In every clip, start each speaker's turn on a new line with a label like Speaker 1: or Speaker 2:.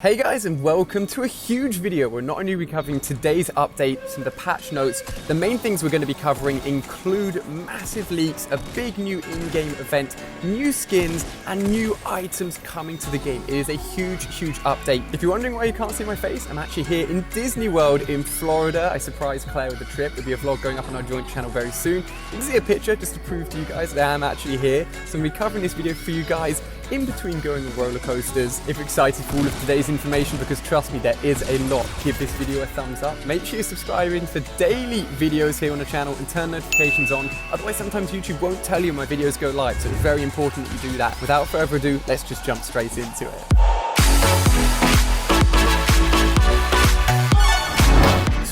Speaker 1: Hey guys, and welcome to a huge video where not only are we covering today's updates and the patch notes, the main things we're going to be covering include massive leaks, a big new in-game event, new skins, and new items coming to the game. It is a huge update. If you're wondering why you can't see my face, I'm actually here in Disney World in Florida. I surprised Claire with the trip. There'll be a vlog going up on our joint channel very soon. You can see a picture just to prove to you guys that I am actually here. So I'm going to be covering this video for you guys in between going on roller coasters. If you're excited for all of today's information, because trust me, there is a lot, give this video a thumbs up. Make sure you're subscribing for daily videos here on the channel and turn notifications on. Otherwise, sometimes YouTube won't tell you when my videos go live, so it's very important that you do that. Without further ado, let's just jump straight into it.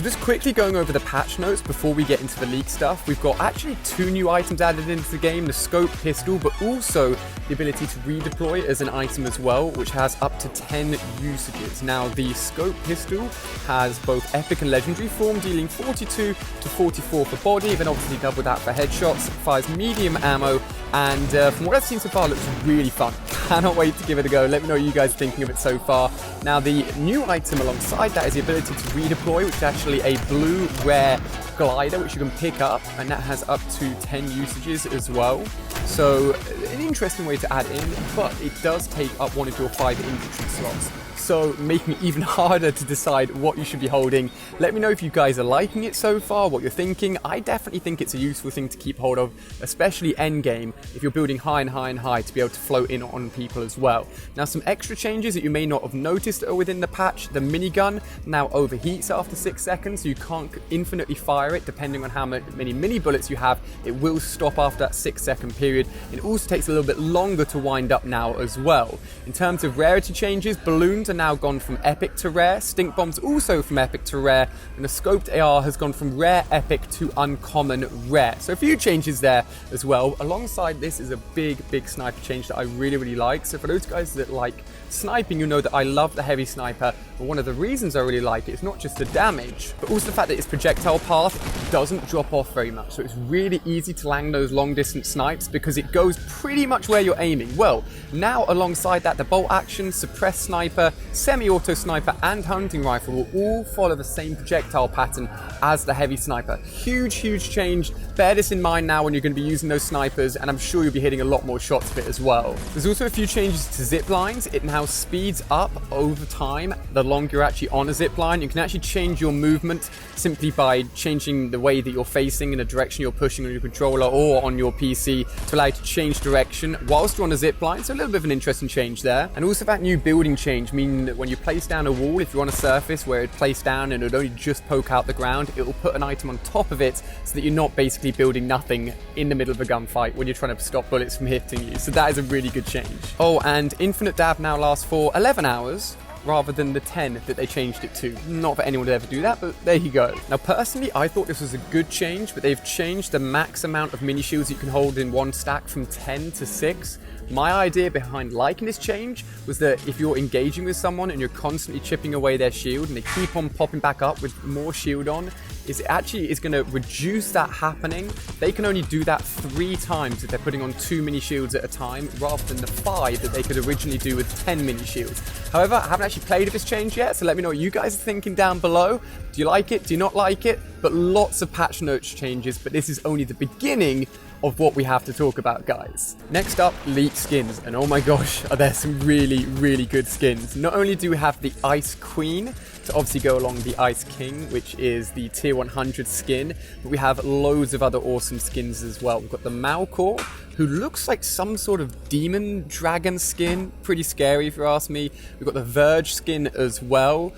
Speaker 1: Just quickly going over the patch notes before we get into the leak stuff, we've got actually two new items added into the game, the scope pistol, but also the ability to redeploy as an item as well, which has up to 10 usages. Now, the scope pistol has both epic and legendary form, dealing 42 to 44 for body, then obviously double that for headshots, fires medium ammo, and from what I've seen so far, it looks really fun. Cannot wait to give it a go. Let me know what you guys are thinking of it so far. Now, the new item alongside that is the ability to redeploy, which is actually a blue rare glider, which you can pick up, and that has up to 10 usages as well. So, an interesting way to add in, but it does take up one of your 5 inventory slots. So making it even harder to decide what you should be holding. Let me know if you guys are liking it so far, what you're thinking. I definitely think it's a useful thing to keep hold of, especially endgame, if you're building high and high and high, to be able to float in on people as well. Now, some extra changes that you may not have noticed are within the patch. The minigun now overheats after 6 seconds, so you can't infinitely fire it. Depending on how many mini bullets you have, it will stop after that 6-second period. It also takes a little bit longer to wind up now as well. In terms of rarity changes, balloons are now gone from epic to rare, stink bombs also from epic to rare, and the scoped AR has gone from rare epic to uncommon rare. So a few changes there as well. Alongside this is a big sniper change that I really like. So for those guys that like sniping, you know that I love the heavy sniper, but one of the reasons I really like it is not just the damage, but also the fact that its projectile path doesn't drop off very much. So it's really easy to land those long distance snipes because it goes pretty much where you're aiming. Well, now alongside that, the bolt action, suppressed sniper, semi-auto sniper, and hunting rifle will all follow the same projectile pattern as the heavy sniper. Huge change. Bear this in mind now when you're going to be using those snipers, and I'm sure you'll be hitting a lot more shots of it as well. There's also a few changes to zip lines. It now speeds up over time the longer you're actually on a zip line. You can actually change your movement simply by changing the way that you're facing in the direction you're pushing on your controller or on your PC to allow you to change direction whilst you're on a zip line. So a little bit of an interesting change there. And also that new building change, meaning that when you place down a wall, if you're on a surface where it placed down and it would only just poke out the ground, it will put an item on top of it so that you're not basically building nothing in the middle of a gunfight when you're trying to stop bullets from hitting you. So that is a really good change. Oh, and infinite dab now lasts for 11 hours. Rather than the 10 that they changed it to. Not that anyone would ever do that, but there you go. Now, personally, I thought this was a good change, but they've changed the max amount of mini shields you can hold in one stack from 10 to 6. My idea behind liking this change was that if you're engaging with someone and you're constantly chipping away their shield and they keep on popping back up with more shield on, it actually is going to reduce that happening. They can only do that 3 times if they're putting on 2 mini shields at a time, rather than the 5 that they could originally do with 10 mini shields. However, I haven't actually played with this change yet, so let me know what you guys are thinking down below. Do you like it? Do you not like it? But lots of patch notes changes, but this is only the beginning of what we have to talk about, guys. Next up, leaked skins, and oh my gosh, are there some really good skins. Not only do we have the Ice Queen to obviously go along the Ice King, which is the tier 100 skin, but we have loads of other awesome skins as well. We've got the Malcor, who looks like some sort of demon dragon skin. Pretty scary if you ask me. We've got the Verge skin as well.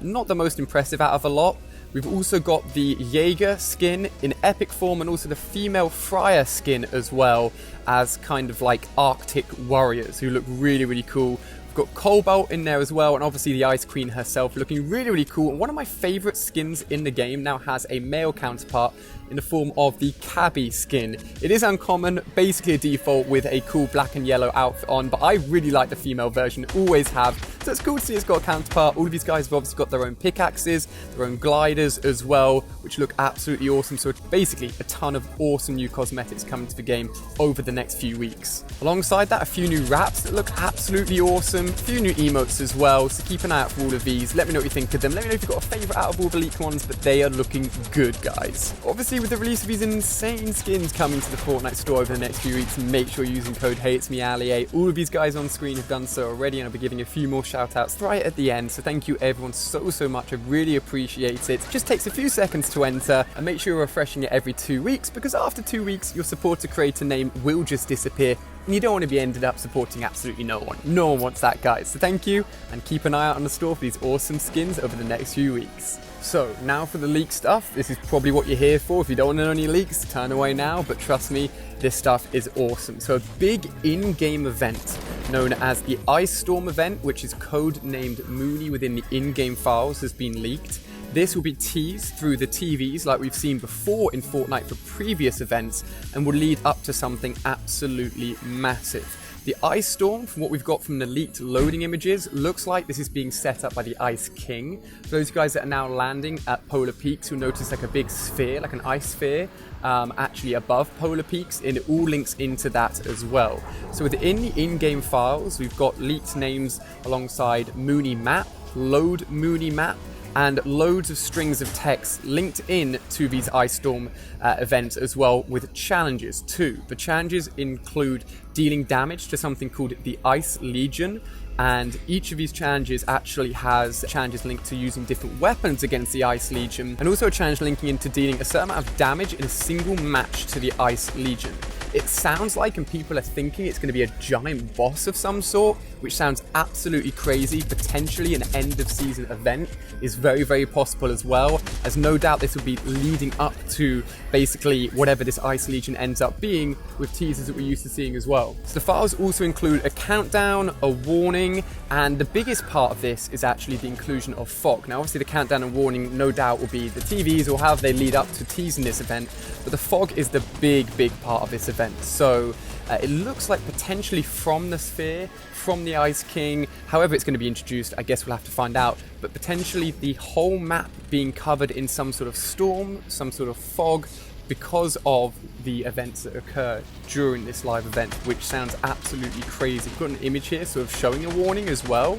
Speaker 1: Not the most impressive out of the lot. We've also got the Jaeger skin in epic form, and also the female Friar skin as well, as kind of like Arctic warriors who look really cool. We've got Cobalt in there as well, and obviously the Ice Queen herself looking really cool. And one of my favorite skins in the game now has a male counterpart, in the form of the Cabby skin. It is uncommon, basically a default with a cool black and yellow outfit on, but I really like the female version, always have. So it's cool to see it's got a counterpart. All of these guys have obviously got their own pickaxes, their own gliders as well, which look absolutely awesome. So basically a ton of awesome new cosmetics coming to the game over the next few weeks. Alongside that, a few new wraps that look absolutely awesome, a few new emotes as well, so keep an eye out for all of these. Let me know what you think of them. Let me know if you've got a favourite out of all the leaked ones, but they are looking good, guys. Obviously, with the release of these insane skins coming to the Fortnite store over the next few weeks, make sure you're using code HATESMEALLY8. All of these guys on screen have done so already, and I'll be giving a few more shout-outs right at the end, so thank you everyone so much. I really appreciate it. Just takes a few seconds to enter, and make sure you're refreshing it every 2 weeks, because after 2 weeks, your supporter creator name will just disappear, and you don't want to be ended up supporting absolutely no one. No one wants that, guys. So thank you, and keep an eye out on the store for these awesome skins over the next few weeks. So now for the leak stuff. This is probably what you're here for. If you don't want to know any leaks, turn away now, but trust me, this stuff is awesome. So a big in-game event known as the Ice Storm event, which is code-named Mooney within the in-game files, has been leaked. This will be teased through the TVs like we've seen before in Fortnite for previous events, and will lead up to something absolutely massive. The Ice Storm, from what we've got from the leaked loading images, looks like this is being set up by the Ice King. For those guys that are now landing at Polar Peaks, you'll notice like a big sphere, like an ice sphere, actually above Polar Peaks, and it all links into that as well. So within the in-game files, we've got leaked names alongside Mooney Map, Load Mooney Map, and loads of strings of text linked in to these Ice Storm events as well, with challenges too. The challenges include dealing damage to something called the Ice Legion, and each of these challenges actually has challenges linked to using different weapons against the Ice Legion, and also a challenge linking into dealing a certain amount of damage in a single match to the Ice Legion. It sounds like, and people are thinking, it's going to be a giant boss of some sort, which sounds absolutely crazy. Potentially an end of season event is very possible as well, as no doubt this will be leading up to basically whatever this Ice Legion ends up being, with teasers that we're used to seeing as well. So the files also include a countdown, a warning, and the biggest part of this is actually the inclusion of fog. Now obviously the countdown and warning no doubt will be the TVs or however they lead up to teasing this event, but the fog is the big part of this event. So it looks like potentially from the sphere, from the Ice King, however it's going to be introduced, I guess we'll have to find out, but potentially the whole map being covered in some sort of storm, some sort of fog, because of the events that occur during this live event, which sounds absolutely crazy. We've got an image here sort of showing a warning as well.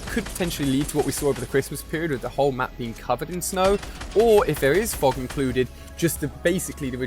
Speaker 1: Could potentially lead to what we saw over the Christmas period, with the whole map being covered in snow, or if there is fog included, just basically the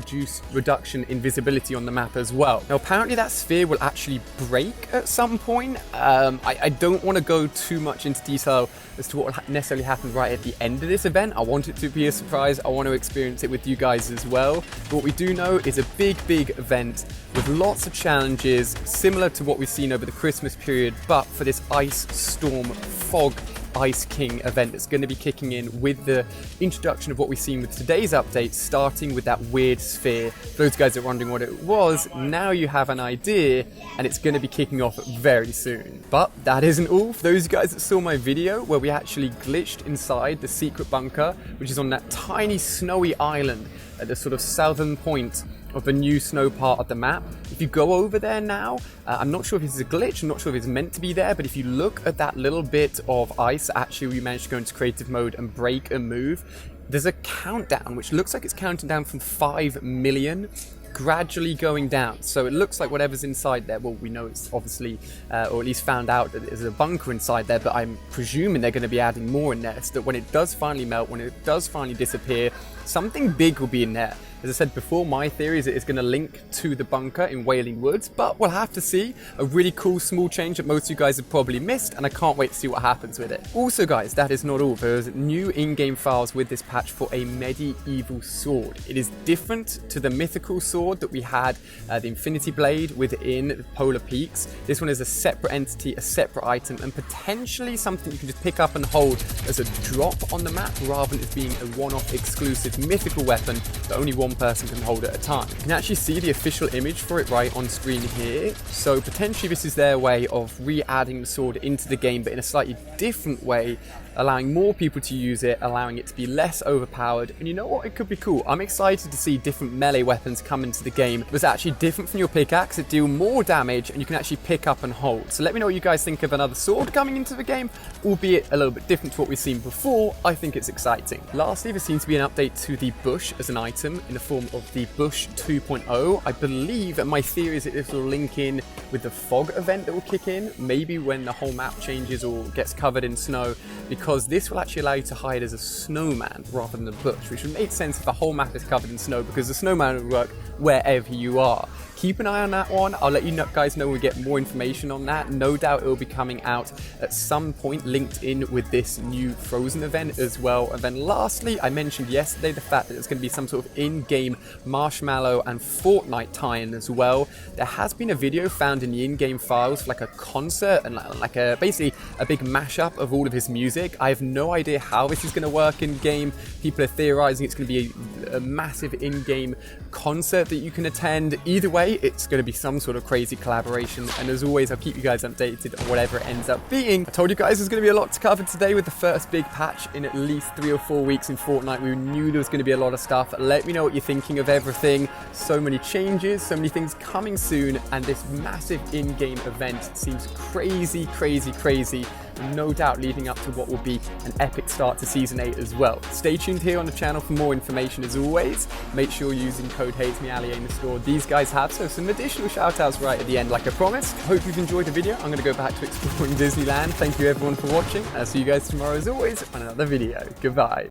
Speaker 1: reduction in visibility on the map as well. Now apparently that sphere will actually break at some point. I don't want to go too much into detail as to what will necessarily happen right at the end of this event. I want it to be a surprise. I want to experience it with you guys as well. But what we do know is a big event with lots of challenges, similar to what we've seen over the Christmas period, but for this Ice Storm Fog Ice King event that's going to be kicking in with the introduction of what we've seen with today's update, starting with that weird sphere. For those guys that are wondering what it was, now you have an idea, and it's going to be kicking off very soon. But that isn't all. For those guys that saw my video where we actually glitched inside the secret bunker, which is on that tiny snowy island at the sort of southern point of the new snow part of the map. If you go over there now, I'm not sure if this is a glitch, I'm not sure if it's meant to be there, but if you look at that little bit of ice, actually we managed to go into creative mode and break and move, there's a countdown which looks like it's counting down from 5 million, gradually going down. So it looks like whatever's inside there, well, we know it's obviously, or at least found out that there's a bunker inside there, but I'm presuming they're going to be adding more in there, so that when it does finally melt, when it does finally disappear, something big will be in there. As I said before, my theory is that it's going to link to the bunker in Wailing Woods, but we'll have to see. A really cool small change that most of you guys have probably missed, and I can't wait to see what happens with it. Also guys, that is not all. There's new in-game files with this patch for a medieval sword. It is different to the mythical sword sword that we had, the Infinity Blade within the Polar Peaks. This one is a separate entity, a separate item, and potentially something you can just pick up and hold as a drop on the map rather than it being a one-off exclusive mythical weapon that only one person can hold at a time. You can actually see the official image for it right on screen here. So potentially this is their way of re-adding the sword into the game, but in a slightly different way, allowing more people to use it, allowing it to be less overpowered. And you know what? It could be cool. I'm excited to see different melee weapons come into the game that's actually different from your pickaxe, that deal more damage, and you can actually pick up and hold. So let me know what you guys think of another sword coming into the game, albeit a little bit different to what we've seen before. I think it's exciting. Lastly, there seems to be an update to the bush as an item in the form of the bush 2.0. I believe, and my theory is that this will link in with the fog event that will kick in, maybe when the whole map changes or gets covered in snow, because this will actually allow you to hide as a snowman rather than a bush, which would make sense if the whole map is covered in snow, because the snowman would work wherever you are. Keep an eye on that one. I'll let you guys know when we get more information on that. No doubt it will be coming out at some point, linked in with this new Frozen event as well. And then lastly, I mentioned yesterday the fact that it's going to be some sort of in-game Marshmallow and Fortnite tie-in as well. There has been a video found in the in-game files for like a concert and like basically a big mashup of all of his music. I have no idea how this is going to work in-game. People are theorizing it's going to be a massive in-game concert that you can attend. Either way, it's going to be some sort of crazy collaboration, and as always, I'll keep you guys updated on whatever it ends up being. I told you guys there's going to be a lot to cover today with the first big patch in at least 3 or 4 weeks in Fortnite. We knew there was going to be a lot of stuff. Let me know what you're thinking of everything. So many changes, so many things coming soon, and this massive in-game event seems crazy, crazy, crazy. No doubt leading up to what will be an epic start to Season 8 as well. Stay tuned here on the channel for more information as always. Make sure you're using code HATESMEALLIE in the store. These guys have some additional shoutouts right at the end like I promised. Hope you've enjoyed the video. I'm going to go back to exploring Disneyland. Thank you everyone for watching. I'll see you guys tomorrow as always on another video. Goodbye.